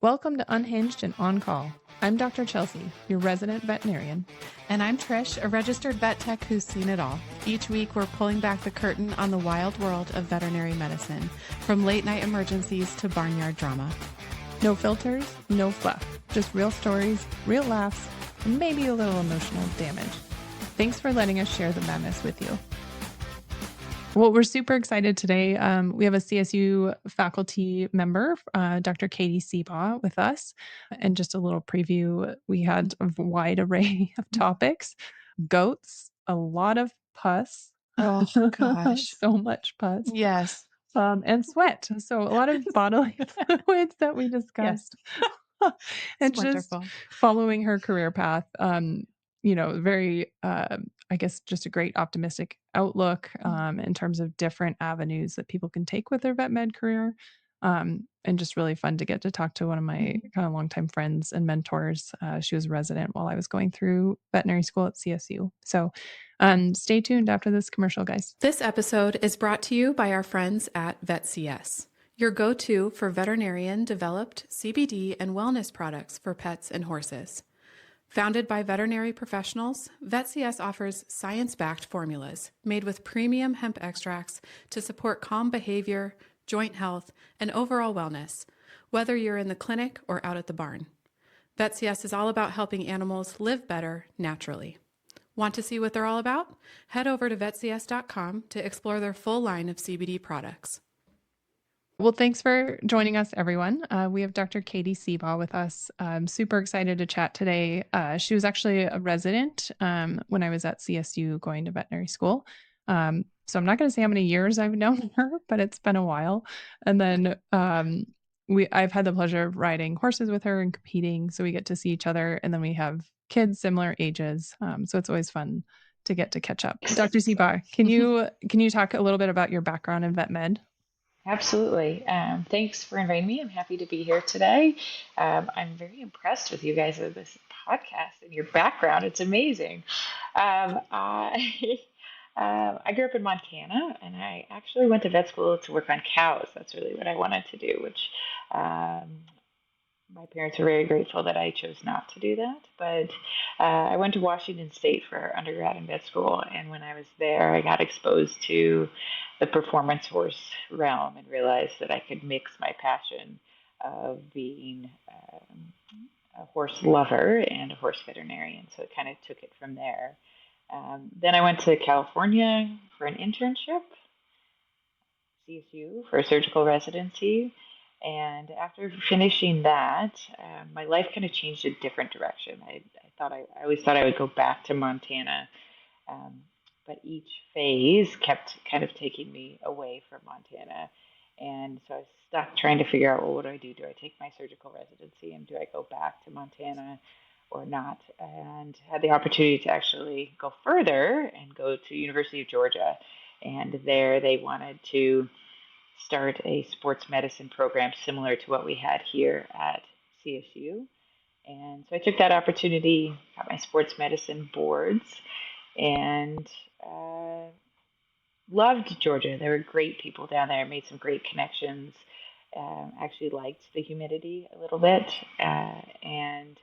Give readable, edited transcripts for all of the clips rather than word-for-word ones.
Welcome to Unhinged and On Call. I'm Dr. Chelsea, your resident veterinarian. And I'm Trish, a registered vet tech who's seen it all. Each week, we're pulling back the curtain on the wild world of veterinary medicine, from late-night emergencies to barnyard drama. No filters, no fluff, just real stories, real laughs, and maybe a little emotional damage. Thanks for letting us share the madness with you. Well, we're super excited today. We have a CSU faculty member, Dr. Katie Seabaugh, with us. And just a little preview, we had a wide array of topics. Goats, a lot of pus. Oh, gosh. So much pus. Yes. And sweat. So a lot of bodily fluids that we discussed. And just wonderful. Following her career path, very, I guess, just a great optimistic outlook in terms of different avenues that people can take with their vet med career. And just really fun to get to talk to one of my kind of longtime friends and mentors. She was a resident while I was going through veterinary school at CSU. So stay tuned after this commercial, guys. This episode is brought to you by our friends at VetCS, your go-to for veterinarian-developed CBD and wellness products for pets and horses. Founded by veterinary professionals, VetCS offers science-backed formulas made with premium hemp extracts to support calm behavior, joint health, and overall wellness, whether you're in the clinic or out at the barn. VetCS is all about helping animals live better naturally. Want to see what they're all about? Head over to vetcs.com to explore their full line of CBD products. Well, thanks for joining us, everyone. We have Dr. Katie Seabaugh with us. I'm super excited to chat today. She was actually a resident when I was at CSU going to veterinary school. So I'm not going to say how many years I've known her, but it's been a while. And then I've had the pleasure of riding horses with her and competing. So we get to see each other. And then we have kids similar ages. So it's always fun to get to catch up. Dr. Seabaugh, can you talk a little bit about your background in vet med? Absolutely. Thanks for inviting me. I'm happy to be here today. I'm very impressed with you guys with this podcast and your background. It's amazing. I grew up in Montana, and I actually went to vet school to work on cows. That's really what I wanted to do, which my parents were very grateful that I chose not to do that. But I went to Washington State for undergrad in vet school, and when I was there, I got exposed to the performance horse realm and realized that I could mix my passion of being a horse lover and a horse veterinarian. So it kind of took it from there. Then I went to California for an internship, CSU, for a surgical residency. And after finishing that, my life kind of changed a different direction. I always thought I would go back to Montana, but each phase kept kind of taking me away from Montana. And so I was stuck trying to figure out, well, what do I do? Do I take my surgical residency and do I go back to Montana or not? And had the opportunity to actually go further and go to University of Georgia. And there they wanted to start a sports medicine program similar to what we had here at CSU. And so I took that opportunity, got my sports medicine boards, and loved Georgia. There were great people down there, made some great connections, actually liked the humidity a little bit. And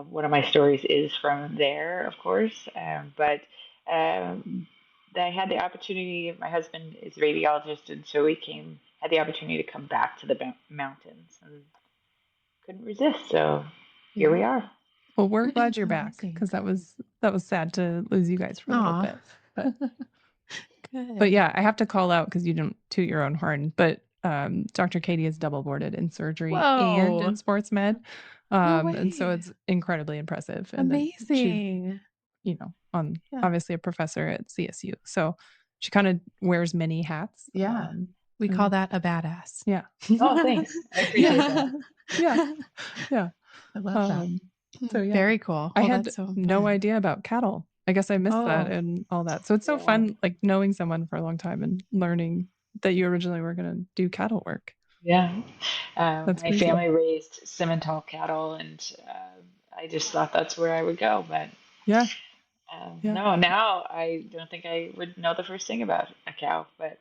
one of my stories is from there, of course. But I had the opportunity, my husband is a radiologist, and so we had the opportunity to come back to the mountains and couldn't resist. So here we are. Well, we're glad you're back because that was sad to lose you guys for a little bit. But yeah, I have to call out because you don't toot your own horn, but Dr. Katie is double boarded in surgery and in sports med. And so it's incredibly impressive. And amazing. She's, obviously a professor at CSU. So she kind of wears many hats. Yeah. We call that a badass. Yeah. Oh, thanks. I appreciate that. Yeah. I love that. So yeah. Very cool. I had no idea about cattle. I guess I missed that and all that. So it's so fun, like knowing someone for a long time and learning that you originally were going to do cattle work. Yeah. My family raised Simmental cattle, and I just thought that's where I would go. But no, now I don't think I would know the first thing about a cow. But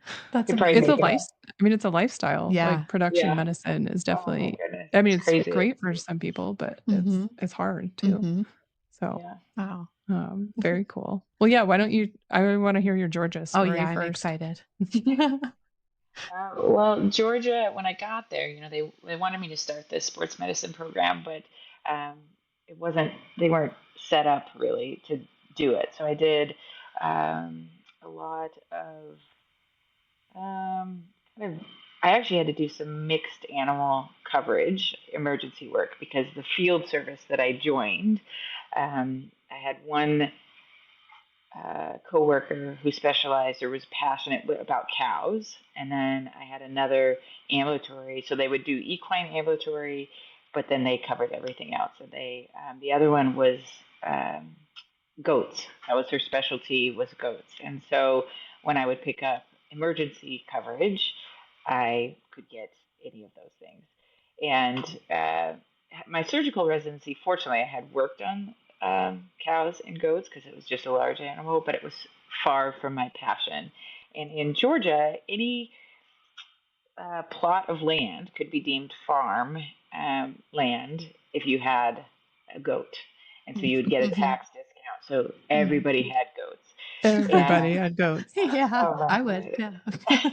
I That's could probably It's a make it amazing. up. life I mean, it's a lifestyle, Yeah. like, production Yeah. medicine is Oh my definitely goodness, I mean, it's it's crazy. great for some people, but Mhm. it's hard too. Mhm. So, Yeah. Wow. very cool. Well, yeah, why don't you I wanna hear your Georgia Oh, yeah, story I'm first. excited. Well, Georgia, when I got there, they wanted me to start this sports medicine program, but um, it wasn't. They weren't set up really to do it. So I did a lot of kind of. I actually had to do some mixed animal coverage, emergency work, because the field service that I joined, I had one coworker who specialized or was passionate about cows, and then I had another ambulatory. So they would do equine ambulatory, but then they covered everything else. So they the other one was um, goats. That was her specialty, was goats. And so when I would pick up emergency coverage, I could get any of those things. And my surgical residency, fortunately, I had worked on cows and goats because it was just a large animal, but it was far from my passion. And in Georgia, any plot of land could be deemed farm land if you had a goat. And so you would get a Mhm. tax discount. So Mhm. everybody had goats. Everybody And had goats. Yeah, oh my I would. God. Yeah.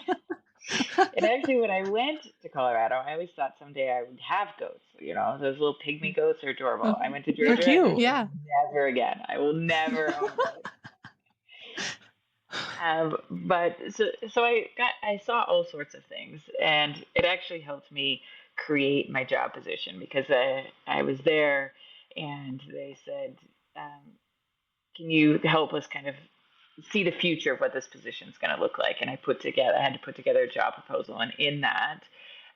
And actually, when I went to Colorado, I always thought someday I would have goats. Those little pygmy goats are adorable. Uh, I went to they're Georgia and I cute. said, Yeah. never again. I will never own a goat. But so I saw all sorts of things, and it actually helped me create my job position because I was there, and they said, "Can you help us kind of see the future of what this position is going to look like?" And I had to put together a job proposal, and in that,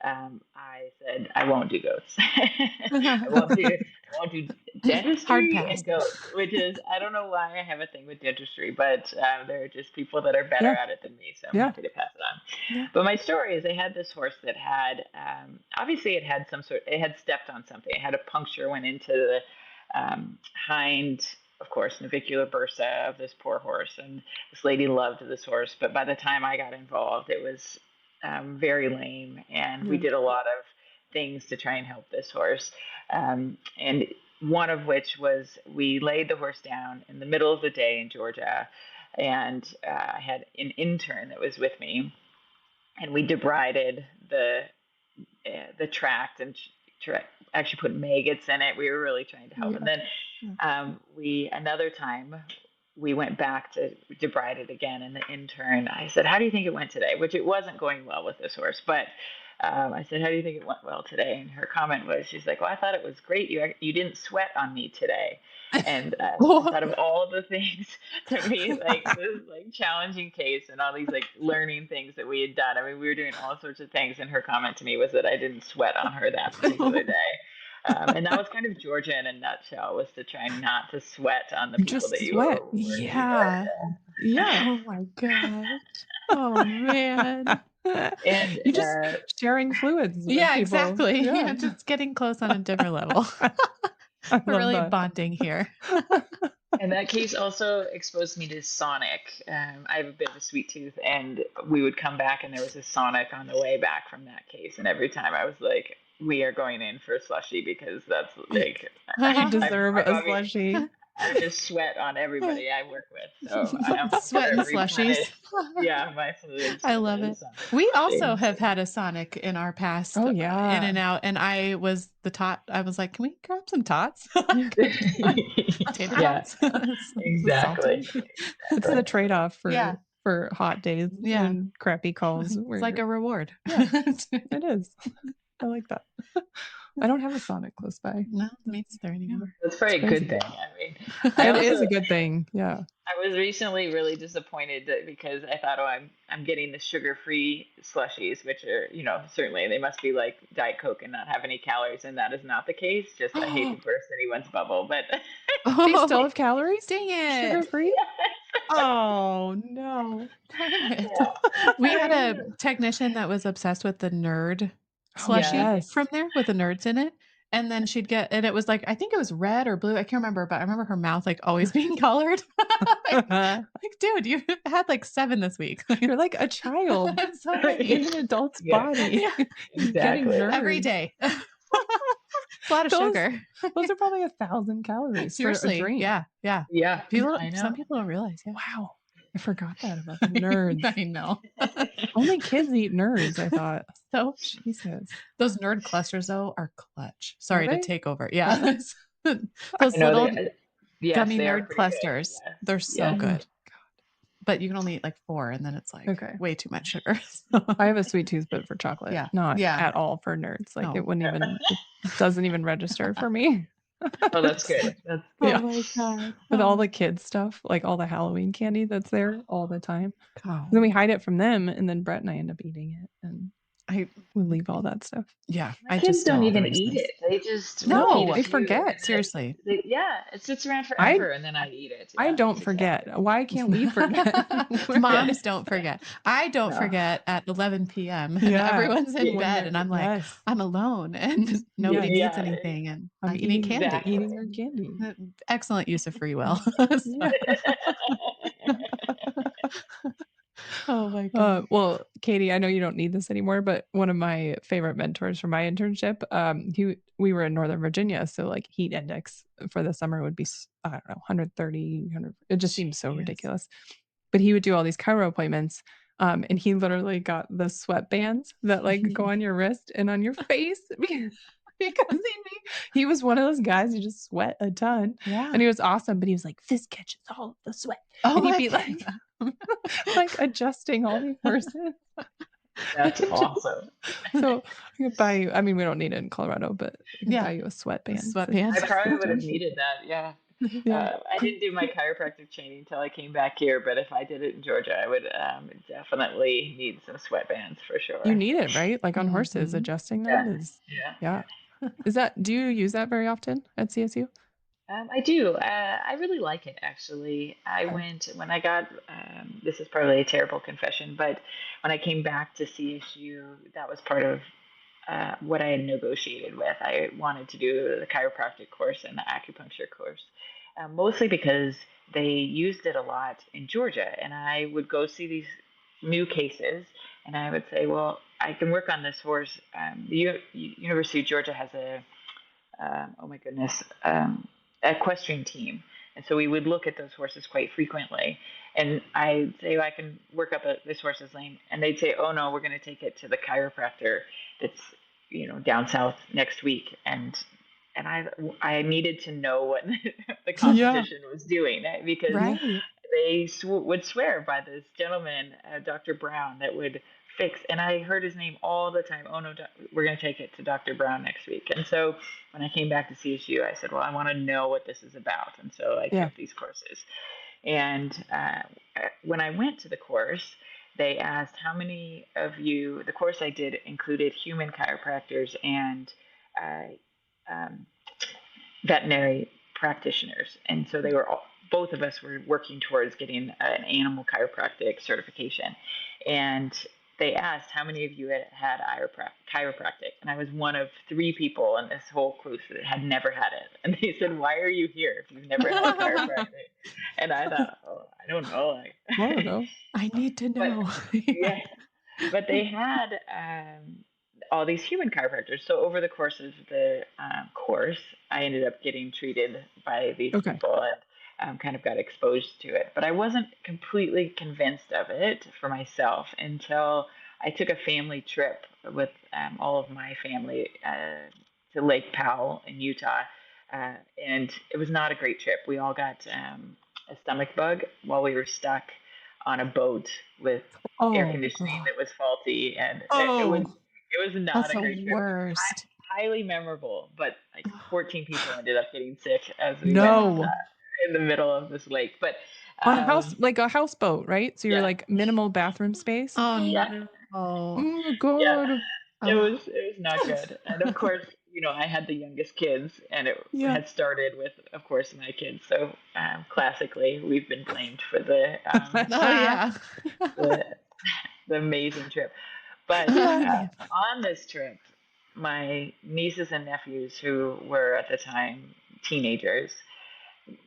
I said, I won't do goats. I won't do Hard dentistry pass. and goats, which is I don't know why I have a thing with dentistry, but there are just people that are better Yeah, at it than me, so I'm yeah, happy to pass it on. Yeah. But my story is I had this horse that had obviously it had stepped on something. It had a puncture went into the hind, of course, navicular bursa of this poor horse, and this lady loved this horse, but by the time I got involved, it was very lame, and we yeah. did a lot of things to try and help this horse. And one of which was we laid the horse down in the middle of the day in Georgia, and I had an intern that was with me, and we debrided the tract and actually put maggots in it. We were really trying to help. And Yeah. then Yeah. we another time we went back to debride it again, and the intern, I said, "How do you think it went today?" Which it wasn't going well with this horse, but I said, "How do you think it went well today?" And her comment was, she's like, "Well, I thought it was great. You didn't sweat on me today." And I thought of all of the things to me, like this like challenging case and all these like learning things that we had done. I mean, we were doing all sorts of things, and her comment to me was that I didn't sweat on her that particular day. And that was kind of Georgia in a nutshell, was to try not to sweat on the people that Just you were sweat. working Yeah. with. Yeah. Oh my gosh. Oh man. And You just sharing fluids with Yeah, people. exactly. Yeah. Yeah, just getting close on a different level. I We're love really that. bonding here. and that case also exposed me to Sonic. I have a bit of a sweet tooth, and we would come back, and there was a Sonic on the way back from that case. And every time I was like, "We are going in for a slushie because that's like You I'm, deserve I'm a obvi- slushy. I just sweat on everybody I work with, so I am Sweat to and replenish. slushies. Yeah, my fluids I with love a it. Sonic We also slushie. have had a Sonic in our past, Oh, in yeah. and out, and I was the tot. I was like, "Can we grab some tots? Tater Yeah, tots? Some exactly, salty?" It's the exactly. trade-off Yeah, for hot days yeah. and crappy calls It's like where a reward. yeah, it is. I like that. I don't have a Sonic close by. No, me neither Yeah, anymore. That's it's probably a good crazy. thing. I mean, I It also is a good thing. Yeah. I was recently really disappointed that because I thought, oh, I'm getting the sugar-free slushies, which are, certainly they must be like Diet Coke and not have any calories, and that is not the case. Just I hate to burst anyone's bubble, but They still Oh, have calories? dang it. Sugar-free? Oh, no. Darn it. yeah, We I had a mean, technician that was obsessed with the nerd Oh, yeah, slushie yes. from there with the nerds in it. And then she'd get, and it was like, I think it was red or blue. I can't remember, but I remember her mouth like always being colored. Dude, you had like 7 this week. You're like a child So many. in an adult's Yeah, body. Yeah. You're getting exactly. Every nerds. day. It's a lot of Those sugar. those are probably 1,000 calories for a Seriously. drink. Yeah. Yeah. Yeah, I Some know. people don't realize. Yeah. Wow. I forgot that about the nerds. I know. Only kids eat nerds, I thought. So Jesus. those nerd clusters though are clutch. Are Sorry to they? take over. Yeah. I Those know little they. Yes, gummy they are nerd pretty good. clusters. Yes, They're so yes. good. But you can only eat like 4 and then it's like Okay. way too much sugar. I have a sweet tooth, but for chocolate. Yeah. Not Yeah. at all for nerds. Like No. it wouldn't even, it doesn't even register for me. Oh, that's good. That's Oh good. my God. With all the kids stuff, like all the Halloween candy that's there all the time. God. Then we hide it from them, and then Brett and I end up eating it, and we leave all that stuff. Yeah. My I kids just steal don't all the even eat Reese's. it. They just No, repeat a they few, forget. and then Seriously. yeah, it sits around I forever, and then I eat it. I Yeah, don't that's forget. exactly. Why can't we forget? Moms don't forget. I don't No. forget at 11 p.m. and Yeah. everyone's in Yeah. bed and I'm like, Yes, I'm alone and nobody Yes. needs Yeah. anything and I'm I'm eating candy. Exactly. eating our candy. Excellent use of free will. Yeah. Oh my God. Well, Katie, I know you don't need this anymore, but one of my favorite mentors from my internship, we were in Northern Virginia, so like heat index for the summer would be, I don't know, 130, 100. It just seems so Jeez. ridiculous. But he would do all these chiro appointments, and he literally got the sweatbands that like go on your wrist and on your face because he was one of those guys who just sweat a ton, Yeah. and he was awesome. But he was like, "This catches all of the sweat," Oh and he'd my be like. Like adjusting all these horses. That's awesome. So I could buy you. I mean, we don't need it in Colorado, but I can buy you a sweatband. Sweatpants. I probably would have needed that. Yeah. Yeah. I didn't do my chiropractic training until I came back here, but if I did it in Georgia, I would definitely need some sweatbands for You sure. need it, right? Like on horses, Mhm. adjusting Yeah. them is Yeah. yeah. Do you use that very often at CSU? I do. I really like it, actually. I Okay. went when I got, this is probably a terrible confession, but when I came back to CSU, that was part of what I had negotiated with. I wanted to do the chiropractic course and the acupuncture course, mostly because they used it a lot in Georgia. And I would go see these new cases, and I would say, well, I can work on this horse. The University of Georgia has oh my goodness, equestrian team. And so we would look at those horses quite frequently. And I'd say, I can work up this horse's lane. And they'd say, oh no, we're going to take it to the chiropractor that's, down south next week. And I needed to know what the competition was doing, because Right. they would swear by this gentleman, Dr. Brown, that would fix. And I heard his name all the time. Oh no, we're going to take it to Dr. Brown next week. And so when I came back to CSU, I said, well, I want to know what this is about. And so I took these courses. And when I went to the course, they asked how many of you. The course I did included human chiropractors and veterinary practitioners, and so both of us were working towards getting an animal chiropractic certification. And they asked how many of you had chiropractic, and I was one of 3 people in this whole course that had never had it. And they said, "Why are you here if you've never had chiropractic?" And I thought, oh, I don't know. I don't know. I need to know. Yeah, but they had all these human chiropractors. So over the course of the course, I ended up getting treated by these people and kind of got exposed to it. But I wasn't completely convinced of it for myself until I took a family trip with all of my family to Lake Powell in Utah. And it was not a great trip. We all got a stomach bug while we were stuck on a boat with air conditioning that was faulty, and it was not That's a great the trip. worst. Highly memorable, but like 14 people ended up getting sick as we No. went in the middle of this lake. But On a houseboat, right? So you're yeah. like minimal bathroom space. Oh Yeah. Oh Yeah, God. it was not good. And of course, I had the youngest kids, and it had started with, of course, my kids. So classically, we've been blamed for the Oh yeah. the, the amazing trip. But on this trip, my nieces and nephews, who were at the time teenagers,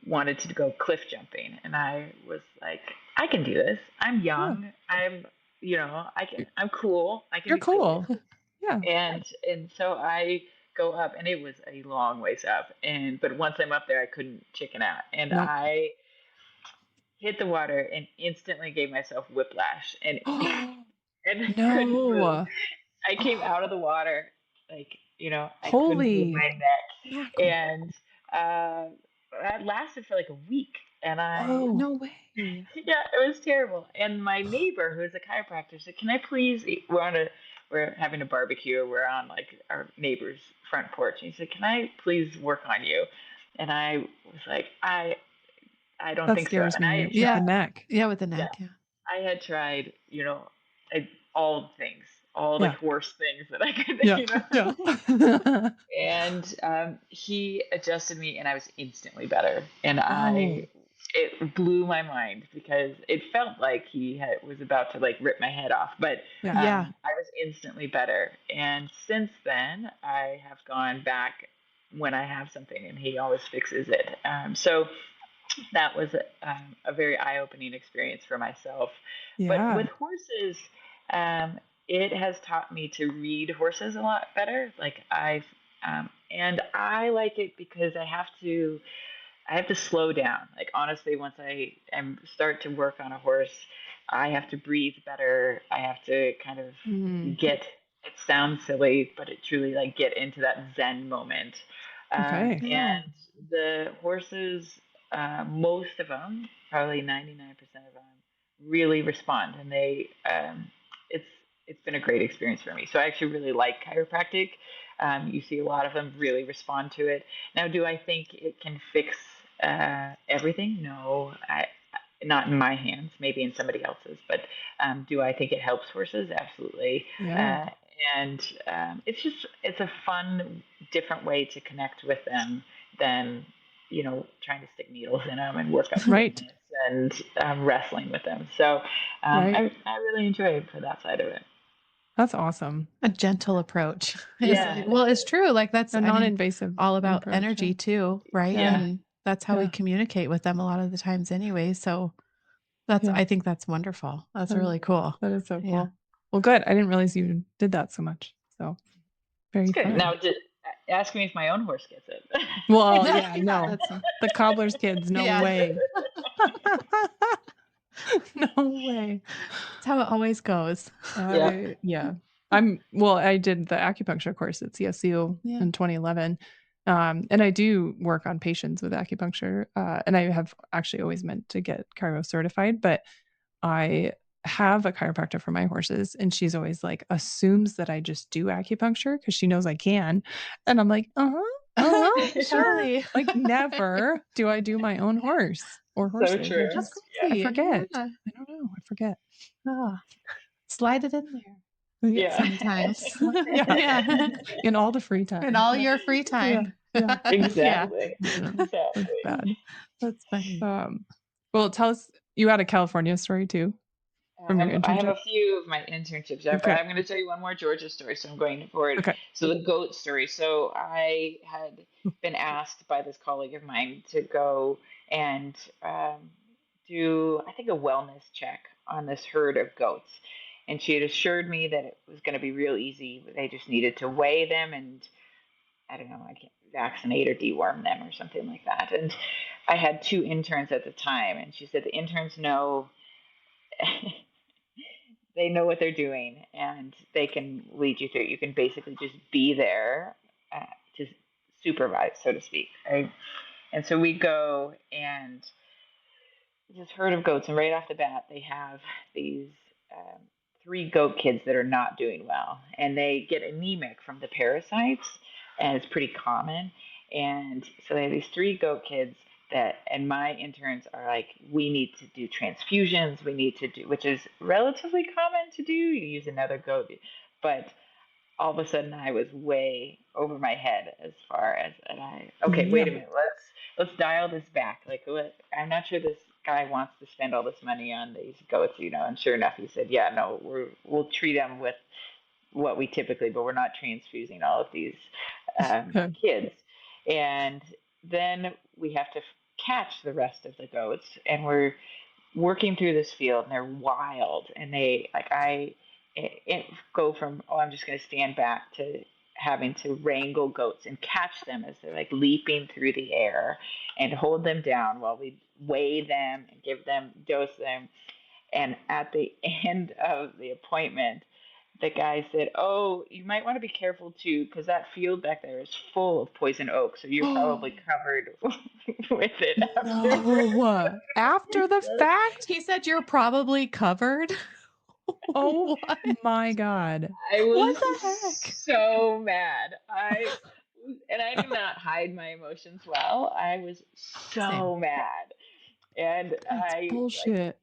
wanted to go cliff jumping, and I was like, I can do this. I'm Yeah. young. I'm cool. I can You're be cool. cool. Yeah. And so I go up, and it was a long ways up, but once I'm up there, I couldn't chicken out, and Nope. I hit the water and instantly gave myself whiplash, and and I couldn't move. No. I came out of the water, like, I couldn't move Holy my neck, mackerel. and that lasted for like a week, and I Oh, No way. yeah, it was terrible. And my neighbor, who's a chiropractor, said, "Can I please?" We're having a barbecue. We're on like our neighbor's front porch, and he said, "Can I please work on you?" And I was like, I don't that think so. scares And I me had with tried, the Yeah. neck. Yeah, with the yeah, neck. Yeah. I had tried, all the things, all the Yeah. horse things that I could, Yeah. Yeah. And he adjusted me, and I was instantly better. And Oh, it blew my mind because it felt like was about to like rip my head off, but yeah. Yeah. I was instantly better. And since then, I have gone back when I have something, and he always fixes it. So that was a very eye-opening experience for myself. But Yeah. with horses, um, it has taught me to read horses a lot better. And I like it because I have to slow down. Like, honestly, once start to work on a horse, I have to breathe better. I have to kind of Mm, get. It sounds silly, but it truly like get into that Zen moment. okay. Yeah. And the horses, most of them, probably 99% of them, really respond, and it's it's been a great experience for me. So I actually really like chiropractic. You see a lot of them really respond to it. Now, do I think it can fix everything? No, not in my hands. Maybe in somebody else's. But do I think it helps horses? Absolutely. Yeah. Uh, and it's a fun, different way to connect with them than trying to stick needles in them and work up Right. stiffness and wrestling with them. So Right. I really enjoy it for that side of it. That's awesome. A gentle approach. Yeah, Well, it's true. Like that's, A I mean, non-invasive all about approach. energy too, right? Yeah. yeah, And that's how we Yeah. communicate with them a lot of the times anyway. So Yeah. I think that's wonderful. That's really cool. That is so Yeah. cool. Well, good. I didn't realize you did that so much. So it's very good. fun. Now, ask me if my own horse gets it. Well, yeah, no. That's The cobbler's kids, no yeah. way. No way. That's how it always goes. Yeah. Yeah. I did the acupuncture course at CSU Yeah. in 2011. And I do work on patients with acupuncture. And I have actually always meant to get chiro certified, but I have a chiropractor for my horses, and she's always like assumes that I just do acupuncture because she knows I can. And I'm like, sure. Totally. Like, never do I do my own horse or So horses. true. That's I crazy. forget. Yeah. I don't know. I forget. Oh, slide it in there Yeah. Yeah. sometimes. Yeah. Yeah. In all the free time. In all your free Yeah. time. Yeah. Yeah. Exactly. Yeah. That's Exactly. bad. That's funny. Well, tell us, you had a California story too from your I have internship? a few of my internships, but Okay. I'm going to tell you one more Georgia story, so I'm going forward. Okay. So the goat story. So I had been asked by this colleague of mine to go and do, I think, a wellness check on this herd of goats. And she had assured me that it was going to be real easy. They just needed to weigh them and, I don't know, I can't vaccinate or deworm them or something like that. And I had two interns at the time, and she said the interns know they know what they're doing, and they can lead you through. You can basically just be there to supervise, so to speak. Right? And so we go and this herd of goats, and right off the bat, they have these um, three goat kids that are not doing well, and they get anemic from the parasites, and it's pretty common. And so they have these three goat kids and my interns are like, we need to do transfusions, we need to do, which is relatively common to do. You use another goat, but all of a sudden I was way over my head as far as, okay, wait Yeah. a minute, let's dial this back. Like, I'm not sure this guy wants to spend all this money on these goats, and sure enough, he said, yeah, no, we'll treat them with what we typically, but we're not transfusing all of these kids. And then we have to catch the rest of the goats, and we're working through this field, and they're wild, and they like it go from, oh, I'm just going to stand back, to having to wrangle goats and catch them as they're like leaping through the air, and hold them down while we weigh them and give them, dose them. And at the end of the appointment, the guy said, "Oh, you might want to be careful too, because that field back there is full of poison oak, so you're probably covered with it afterwards." No. After the fact? He said you're probably covered. Oh What? my God. I What was the heck? so mad. I do not hide my emotions well. I was Same. so mad. And That's I like bullshit.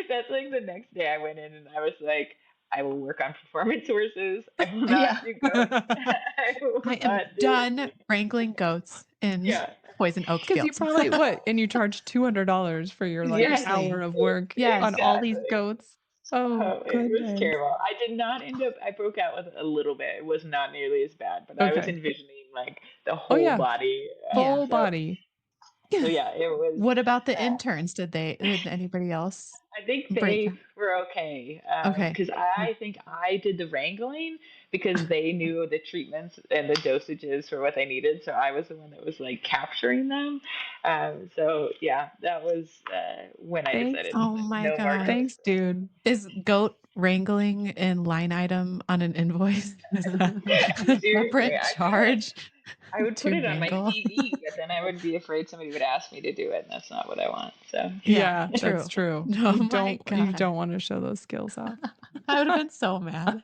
that's like the next day I went in and I was like, I will work on performance horses. I will Yeah. not do goats. I will I am not do done wrangling goats in yeah. poison oak Because you fields. probably and you charge $200 for your like Yes. hour of work Yes. on all these Exactly. goats. Oh Oh, it was goodness. terrible. I did not end up, I broke out with a little bit. It was not nearly as bad, but I was Okay. envisioning like the Oh whole yeah. body. Yeah. Full body. So yeah, it was, What about the uh, interns? Did anybody else I think break? they were okay. Okay. Because I think I did the wrangling because they knew the treatments and the dosages for what they needed. So I was the one that was like capturing them. So yeah, that was when I Thanks. decided Oh like, my no more God. goats. Thanks, dude. Is goat wrangling in line item on an invoice? Is that a Seriously, separate charge I would put to it on my wrangle? CV, but then I would be afraid somebody would ask me to do it, and that's not what I want. So Yeah, Yeah, that's true. true. Oh You my you God. don't want to show those skills off. I would have been so mad.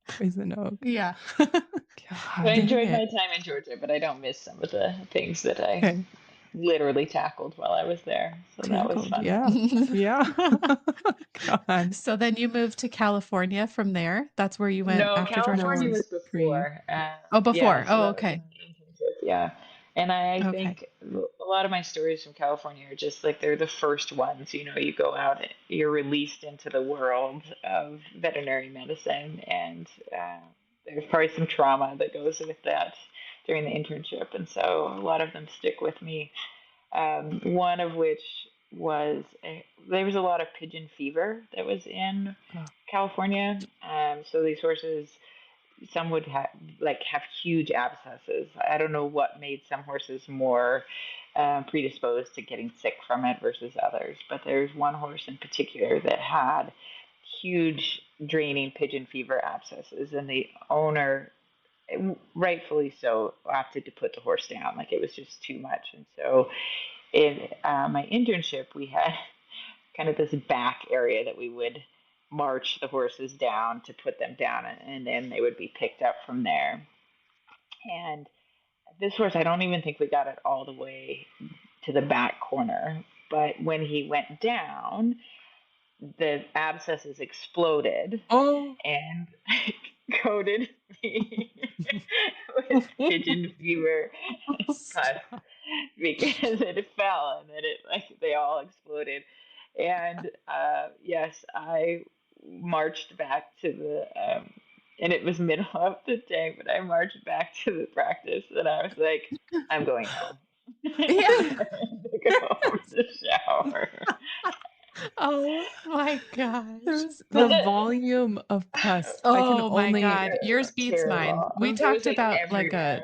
Poison oak. Yeah. I God dang enjoyed my it. time in Georgia, but I don't miss some of the things that I Okay. literally tackled while I was there. So that was Tackled. fun. Yeah. Yeah. God. So then you moved to California from there. That's where you went No, after Georgia California No, was. was pre. before. Oh, Yeah, before. so Oh, that was okay. my internship. Yeah. And I Okay. think a lot of my stories from California are just like they're the first ones. You go out, you're released into the world of veterinary medicine, and there's probably some trauma that goes with that during the internship. And so a lot of them stick with me. One of which was there was a lot of pigeon fever that was in Oh. California. So these horses, some would have huge abscesses. I don't know what made some horses more predisposed to getting sick from it versus others, but there's one horse in particular that had huge draining pigeon fever abscesses, and the owner, rightfully so, opted to put the horse down. Like it was just too much. And so in my internship, we had kind of this back area that we would march the horses down to put them down, and then they would be picked up from there. And this horse, I don't even think we got it all the way to the back corner. But when he went down, the abscesses exploded Oh. and coated me with pigeon fever pus because it fell, and then they all exploded. And yes, I marched back to and it was middle of the day, but I marched back to the practice, and I was like, I'm going home. Yeah. To go home to shower. Oh my gosh. There's But the volume of pus. I can Oh my only God. Yours beats mine. terrible. We It was talked like about everywhere.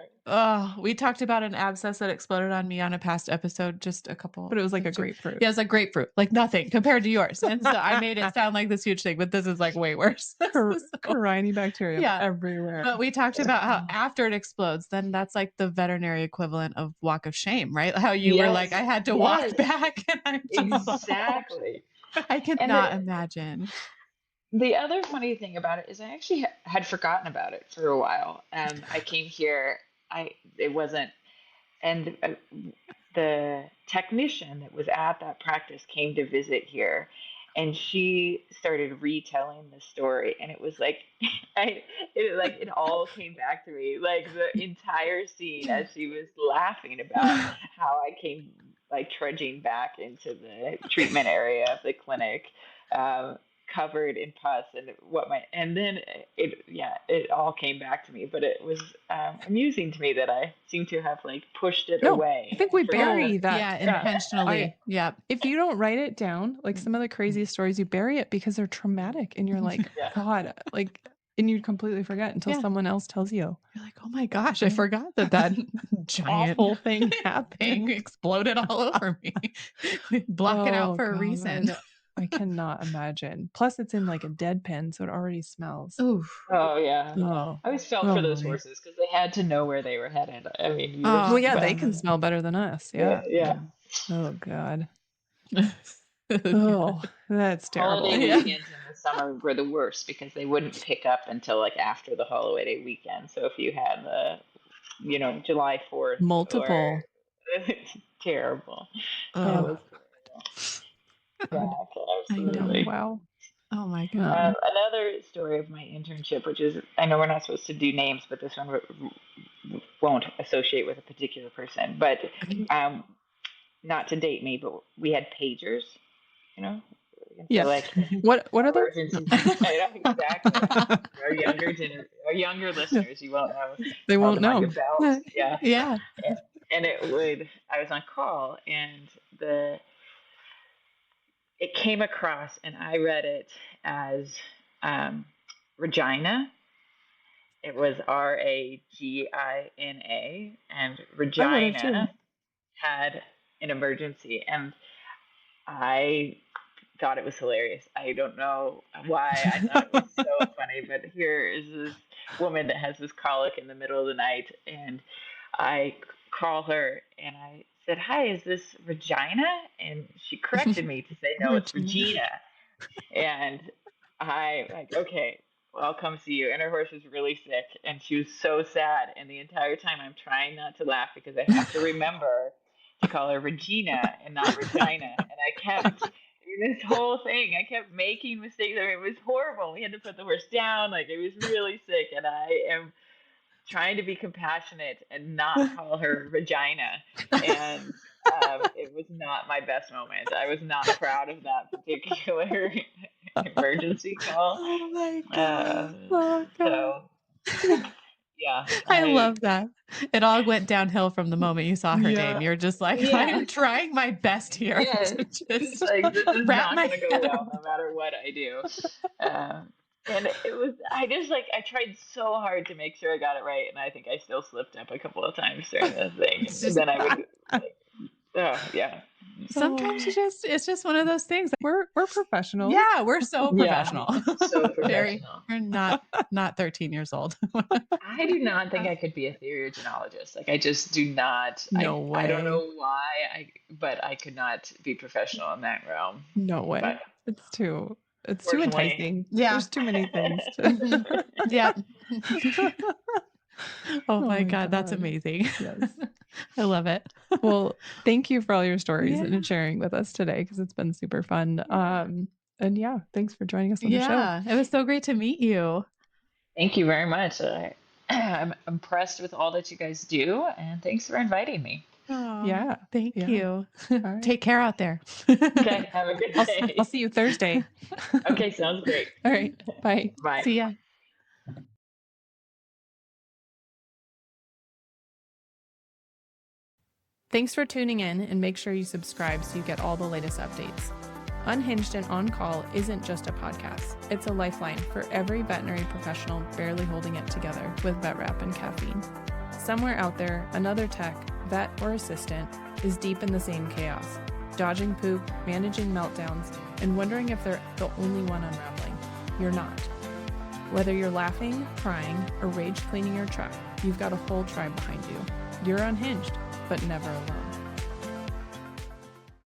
we talked about an abscess that exploded on me on a past episode just a couple. but it was like a just two- grapefruit. Yeah, it's like grapefruit, like nothing compared to yours. And so I made it sound like this huge thing, but this is like way worse. So, Corynebacterium yeah. everywhere. But we talked about how after it explodes, then that's like the veterinary equivalent of walk of shame, right? How you were like, Yes, I had to walk yes, back and I'm just exactly. I could And not imagine. the other funny thing about it is I actually had forgotten about it for a while. I came here, it wasn't, and the technician that was at that practice came to visit here, and she started retelling the story, and it was like it all came back to me, like the entire scene, as she was laughing about how I came like trudging back into the treatment area of the clinic. covered in pus and then it all came back to me, but it was amusing to me that I seem to have like pushed it No, I away think and we forgotten. bury that Yeah, stuff. intentionally. Yeah. If you don't write it down, like some of the craziest stories, you bury it because they're traumatic and you're like, Yeah. God, like, and you completely forget until Yeah. someone else tells you. You're like, oh my gosh, I forgot that giant Awful thing happened. thing exploded all over me. Block it out for a reason. God. I cannot imagine. Plus, it's in like a dead pen, so it already smells. Oof. Oh yeah. Oh, I always felt oh for those my. horses because they had to know where they were headed. I mean, you would, Well, Oh, yeah, but they can smell better than us. yeah, Yeah. yeah. Oh God. yeah. Oh, that's Holiday terrible. Yeah. weekends in the summer were the worst because they wouldn't pick up until like after the holiday weekend. So if you had the, July 4th or Multiple. it's terrible. It Oh was Oh, God. terrible. I know. Absolutely. Wow. Oh my God. Another story of my internship, which is, I know we're not supposed to do names, but this one won't associate with a particular person. But um, not to date me, but we had pagers, you know? So Yeah. like What are those? No. emergencies. I know exactly. Our younger Yeah, listeners, you won't know. they Held won't them on your know. belt. Yeah. Yeah. And I was on call, and it came across, and I read it as um, Regina. It was Ragina, and I would have too. Regina had an emergency, and I thought it was hilarious. I don't know why I thought it was so funny, but here is this woman that has this colic in the middle of the night, and I call her and I said, "Hi, is this Regina?" And she corrected me to say, "No, it's Regina. Regina." And I like, okay, well, I'll come see you. And her horse was really sick, and she was so sad. And the entire time, I'm trying not to laugh because I have to remember to call her Regina and not Regina. And I kept this whole thing. I kept making mistakes. I mean, it was horrible. We had to put the horse down. Like it was really sick, and I am trying to be compassionate and not call her Regina. And it was not my best moment. I was not proud of that particular emergency call. Oh my Uh, God. Oh God. so yeah, I love that. It all went downhill from the moment you saw her Yeah. name. You're just like, yeah, I'm trying my best here yes. to It's just like this is wrap not my going to go head well around. no matter what I do. And it was, I just like, I tried so hard to make sure I got it right, and I think I still slipped up a couple of times during the thing. It's And just then I would, like, oh, yeah. sometimes it's just one of those things. We're professionals. Yeah, we're so Yeah, professional. so Very, professional. we're not 13 years old. I do not think I could be a theurgenologist. Like, I just do not. No I don't way. know why. But I could not be professional in that realm. No But way. It's too fortunately, enticing. Yeah. There's too many things hmm to Yeah. Oh Oh my my God, that's God. amazing. Yes. I love it. Well, thank you for all your stories Yeah. and sharing with us today because it's been super fun. And yeah, thanks for joining us on the show. Yeah. It was so great to meet you. thank you very much. I'm impressed with all that you guys do, and thanks for inviting me. Oh, Yeah. thank Yeah. you. All right. Take care out there. Okay, have a good day. I'll see you Thursday. Okay, sounds great. All right. Bye. Bye. See ya. Thanks for tuning in, and make sure you subscribe so you get all the latest updates. Unhinged and On Call isn't just a podcast. It's a lifeline for every veterinary professional barely holding it together with vet wrap and caffeine. Somewhere out there, another tech, vet or assistant, is deep in the same chaos, dodging poop, managing meltdowns, and wondering if they're the only one unraveling. You're not. Whether you're laughing, crying, or rage cleaning your truck, you've got a whole tribe behind you. You're unhinged, but never alone.